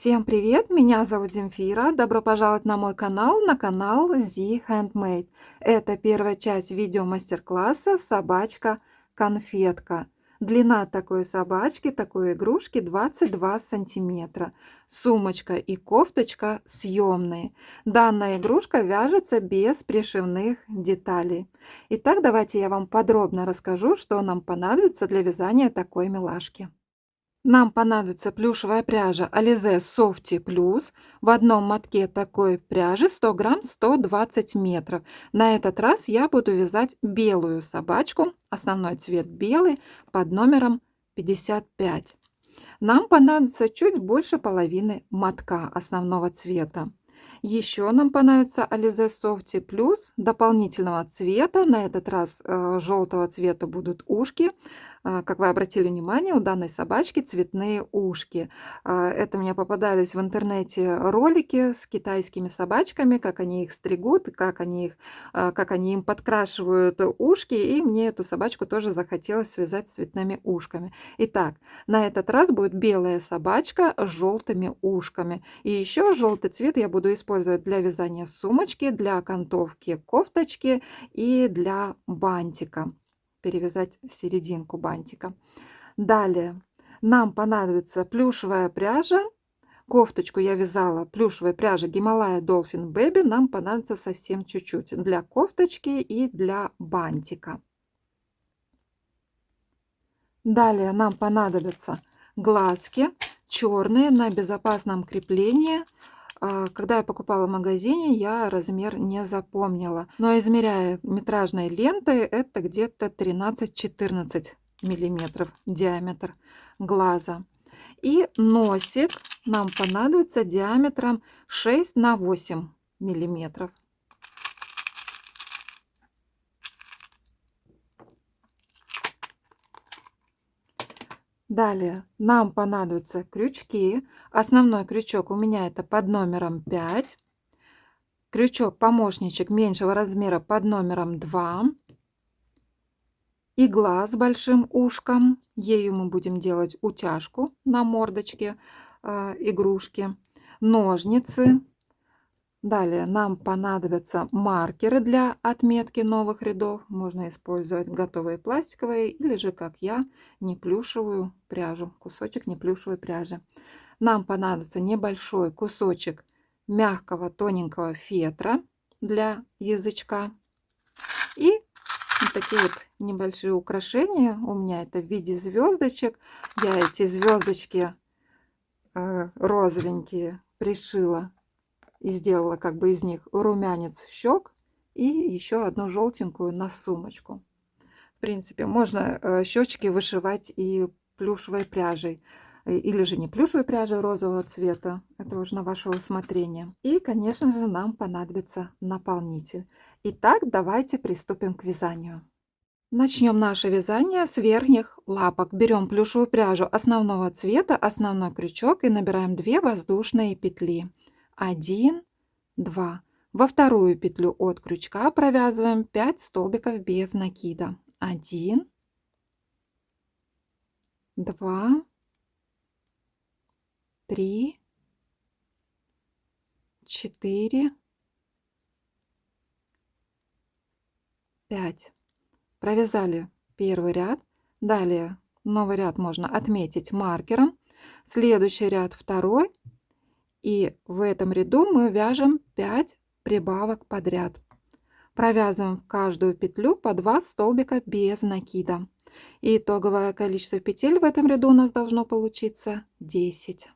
Всем привет! Меня зовут Земфира. Добро пожаловать на мой канал, на канал Z Handmade. Это первая часть видео мастер-класса «Собачка-конфетка». Длина такой собачки, такой игрушки 22 сантиметра. Сумочка и кофточка съемные. Данная игрушка вяжется без пришивных деталей. Итак, давайте я вам подробно расскажу, что нам понадобится для вязания такой милашки. Нам понадобится плюшевая пряжа Alize Softy Plus. В одном мотке такой пряжи 100 грамм 120 метров. На этот раз я буду вязать белую собачку. Основной цвет белый под номером 55. Нам понадобится чуть больше половины мотка основного цвета. Еще нам понадобится Alize Softy Plus дополнительного цвета. На этот раз желтого цвета будут ушки. Как вы обратили внимание, у данной собачки цветные ушки. Это мне попадались в интернете ролики с китайскими собачками, как они их стригут, как они им подкрашивают ушки. И мне эту собачку тоже захотелось связать с цветными ушками. Итак, на этот раз будет белая собачка с желтыми ушками. И еще желтый цвет я буду использовать для вязания сумочки, для окантовки кофточки и для бантика. Перевязать серединку бантика. Далее нам понадобится плюшевая пряжа. Кофточку я вязала плюшевой пряжи Гималая Dolphin Baby. Нам понадобится совсем чуть-чуть для кофточки и для бантика. Далее нам понадобятся глазки черные на безопасном креплении. Когда я покупала в магазине, я размер не запомнила. Но измеряя метражной лентой, это где-то 13-14 миллиметров диаметр глаза. И носик нам понадобится диаметром 6 на 8 миллиметров. Далее нам понадобятся крючки. Основной крючок у меня это под номером 5. Крючок-помощничек меньшего размера под номером 2. Игла с большим ушком. Ею мы будем делать утяжку на мордочке игрушки. Ножницы. Далее нам понадобятся маркеры для отметки новых рядов. Можно использовать готовые пластиковые или же, как я, неплюшевую пряжу, кусочек неплюшевой пряжи. Нам понадобится небольшой кусочек мягкого тоненького фетра для язычка. И вот такие вот небольшие украшения. У меня это в виде звездочек. Я эти звездочки розовенькие пришила и сделала как бы из них румянец щек и еще одну желтенькую на сумочку. В принципе, можно щечки вышивать и плюшевой пряжей, или же не плюшевой пряжей розового цвета. Это уже на ваше усмотрение. И, конечно же, нам понадобится наполнитель. Итак, давайте приступим к вязанию. Начнем наше вязание с верхних лапок. Берем плюшевую пряжу основного цвета, основной крючок и набираем 2 воздушные петли. 1, 2. Во вторую петлю от крючка провязываем 5 столбиков без накида. 1, 2, 3, 4, 5. Провязали первый ряд. Далее новый ряд можно отметить маркером. Следующий ряд второй. И в этом ряду мы вяжем 5 прибавок подряд. Провязываем в каждую петлю по 2 столбика без накида. И итоговое количество петель в этом ряду у нас должно получиться 10.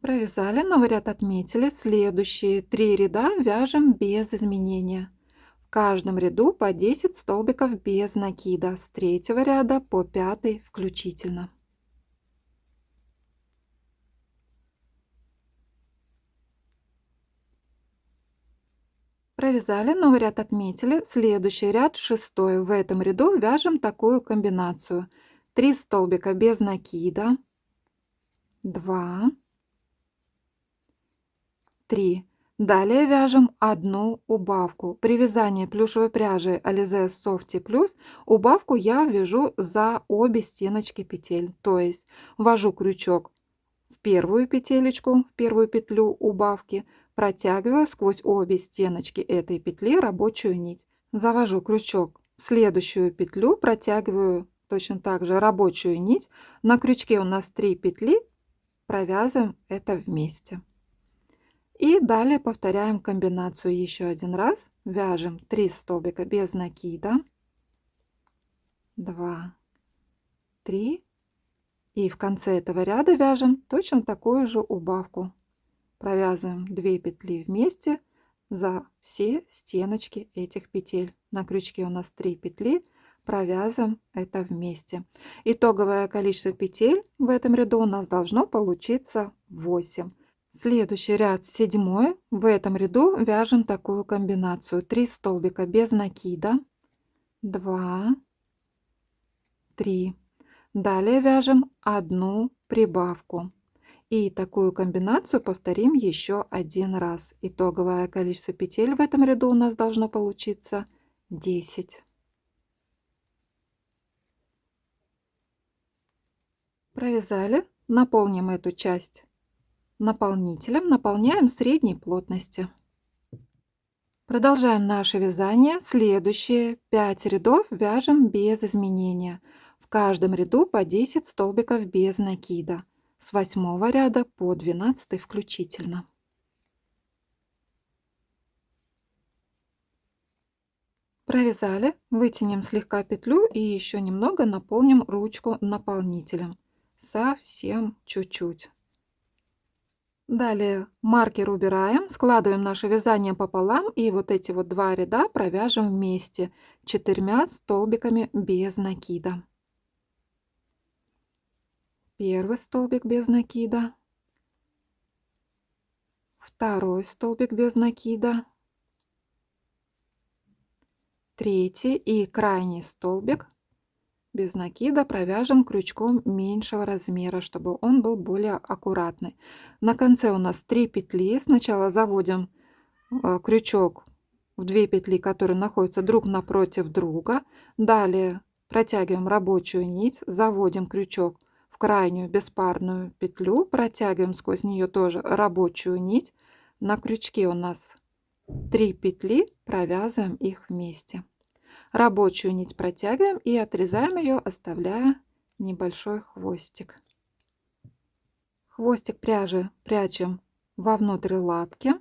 Провязали, новый ряд отметили. Следующие 3 ряда вяжем без изменения. В каждом ряду по 10 столбиков без накида. С 3-го ряда по 5-й включительно. Провязали, новый ряд отметили. Следующий ряд 6-й. В этом ряду вяжем такую комбинацию. 3 столбика без накида. 2, 3. Далее вяжем одну убавку. При вязании плюшевой пряжи Alize Softy Plus убавку я вяжу за обе стеночки петель. То есть ввожу крючок в первую петелечку, в первую петлю убавки, протягиваю сквозь обе стеночки этой петли рабочую нить. Завожу крючок в следующую петлю, протягиваю точно так же рабочую нить. На крючке у нас 3 петли, провязываем это вместе. И далее повторяем комбинацию еще один раз. Вяжем 3 столбика без накида, 2, 3, и в конце этого ряда вяжем точно такую же убавку. Провязываем 2 петли вместе за все стеночки этих петель. На крючке у нас 3 петли, провязываем это вместе. Итоговое количество петель в этом ряду у нас должно получиться 8. Следующий ряд, 7. В этом ряду вяжем такую комбинацию: 3 столбика без накида, 2, 3. Далее вяжем одну прибавку. И такую комбинацию повторим еще один раз. Итоговое количество петель в этом ряду у нас должно получиться 10. Провязали, наполним эту часть наполнителем, наполняем средней плотности. Продолжаем наше вязание. Следующие 5 рядов вяжем без изменения. В каждом ряду по 10 столбиков без накида. С 8 ряда по 12 включительно. Провязали, вытянем слегка петлю и еще немного наполним ручку наполнителем. Совсем чуть-чуть. Далее маркер убираем, складываем наше вязание пополам и вот эти вот 2 ряда провяжем вместе 4 столбиками без накида. Первый столбик без накида, второй столбик без накида, третий и крайний столбик без накида провяжем крючком меньшего размера, чтобы он был более аккуратный. На конце у нас 3 петли. Сначала заводим крючок в 2 петли, которые находятся друг напротив друга. Далее протягиваем рабочую нить, заводим крючок в крайнюю беспарную петлю, протягиваем сквозь нее тоже рабочую нить. На крючке у нас 3 петли, провязываем их вместе. Рабочую нить протягиваем и отрезаем ее, оставляя небольшой хвостик. Хвостик пряжи прячем вовнутрь лапки.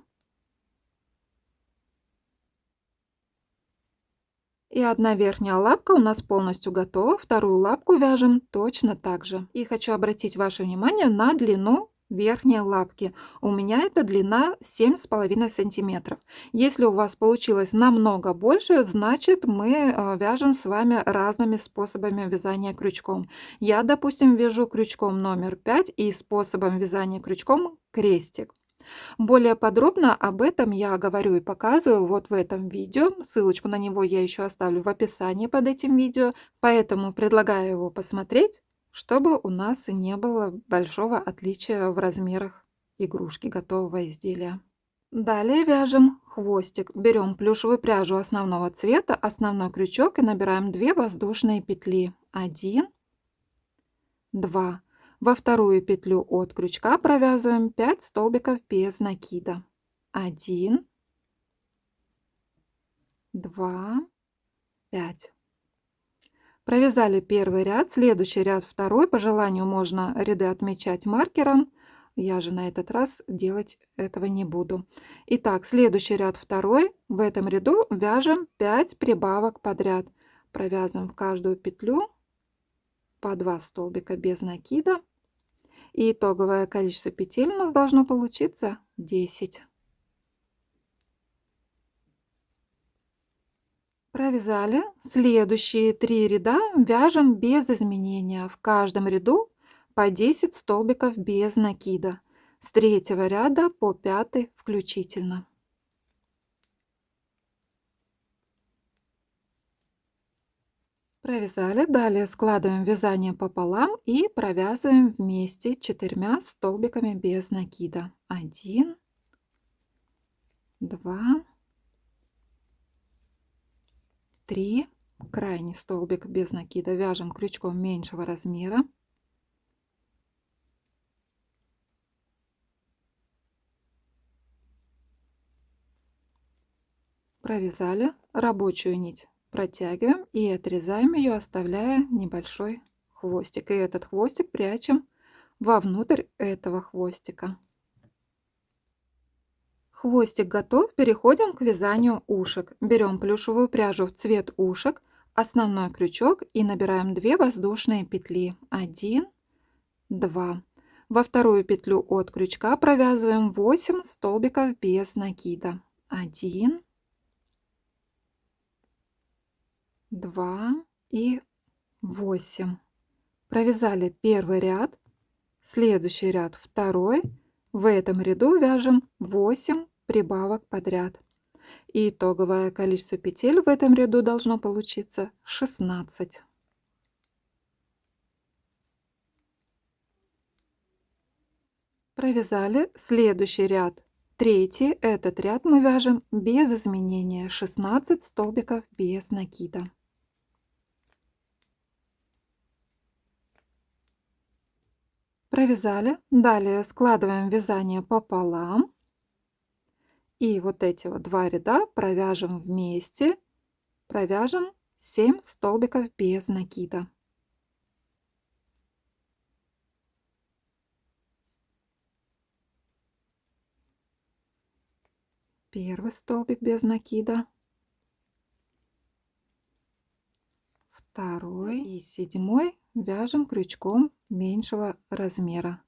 И одна верхняя лапка у нас полностью готова. Вторую лапку вяжем точно так же. И хочу обратить ваше внимание на длину верхней лапки. У меня это длина 7,5 сантиметров. Если у вас получилось намного больше, значит мы вяжем с вами разными способами вязания крючком. Я, допустим, вяжу крючком номер 5 и способом вязания крючком крестик. Более подробно об этом я говорю и показываю вот в этом видео. Ссылочку на него я еще оставлю в описании под этим видео, поэтому предлагаю его посмотреть, чтобы у нас не было большого отличия в размерах игрушки, готового изделия. Далее вяжем хвостик. Берем плюшевую пряжу основного цвета, основной крючок и набираем 2 воздушные петли. 1, 2. Во вторую петлю от крючка провязываем 5 столбиков без накида. 1, 2, 5. Провязали первый ряд, следующий ряд второй. По желанию можно ряды отмечать маркером. Я же на этот раз делать этого не буду. Итак, следующий ряд второй. В этом ряду вяжем 5 прибавок подряд. Провязываем в каждую петлю по 2 столбика без накида. И итоговое количество петель у нас должно получиться 10. Провязали. Следующие 3 ряда вяжем без изменения. В каждом ряду по 10 столбиков без накида. С 3 ряда по 5 включительно. Провязали. Далее складываем вязание пополам и провязываем вместе 4 столбиками без накида. 1, 2, 3. Крайний столбик без накида вяжем крючком меньшего размера. Провязали, рабочую нить протягиваем и отрезаем ее, оставляя небольшой хвостик. И этот хвостик прячем вовнутрь этого хвостика. Хвостик готов, переходим к вязанию ушек. Берем плюшевую пряжу в цвет ушек, основной крючок и набираем 2 воздушные петли. 1, 2. Во вторую петлю от крючка провязываем 8 столбиков без накида. 1, 2 и 8. Провязали первый ряд, следующий ряд второй. В этом ряду вяжем 8 прибавок подряд. И итоговое количество петель в этом ряду должно получиться 16. Провязали следующий ряд, третий. Этот ряд мы вяжем без изменения, 16 столбиков без накида. Провязали, далее складываем вязание пополам. И вот эти вот 2 ряда провяжем вместе, провяжем 7 столбиков без накида. Первый столбик без накида, второй и 7 вяжем крючком меньшего размера.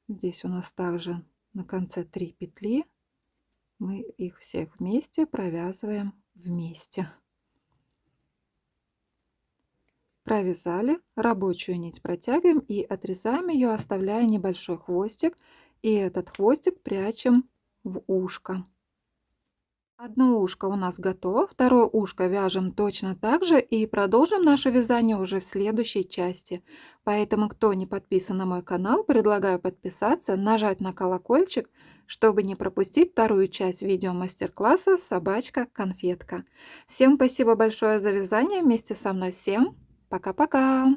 Здесь у нас также на конце 3 петли, мы их всех вместе провязываем вместе. Провязали, рабочую нить протягиваем и отрезаем ее, оставляя небольшой хвостик, и этот хвостик прячем в ушко. Одно ушко у нас готово, второе ушко вяжем точно так же и продолжим наше вязание уже в следующей части. Поэтому, кто не подписан на мой канал, предлагаю подписаться, нажать на колокольчик, чтобы не пропустить вторую часть видео мастер-класса «Собачка-конфетка». Всем спасибо большое за вязание вместе со мной. Всем пока-пока!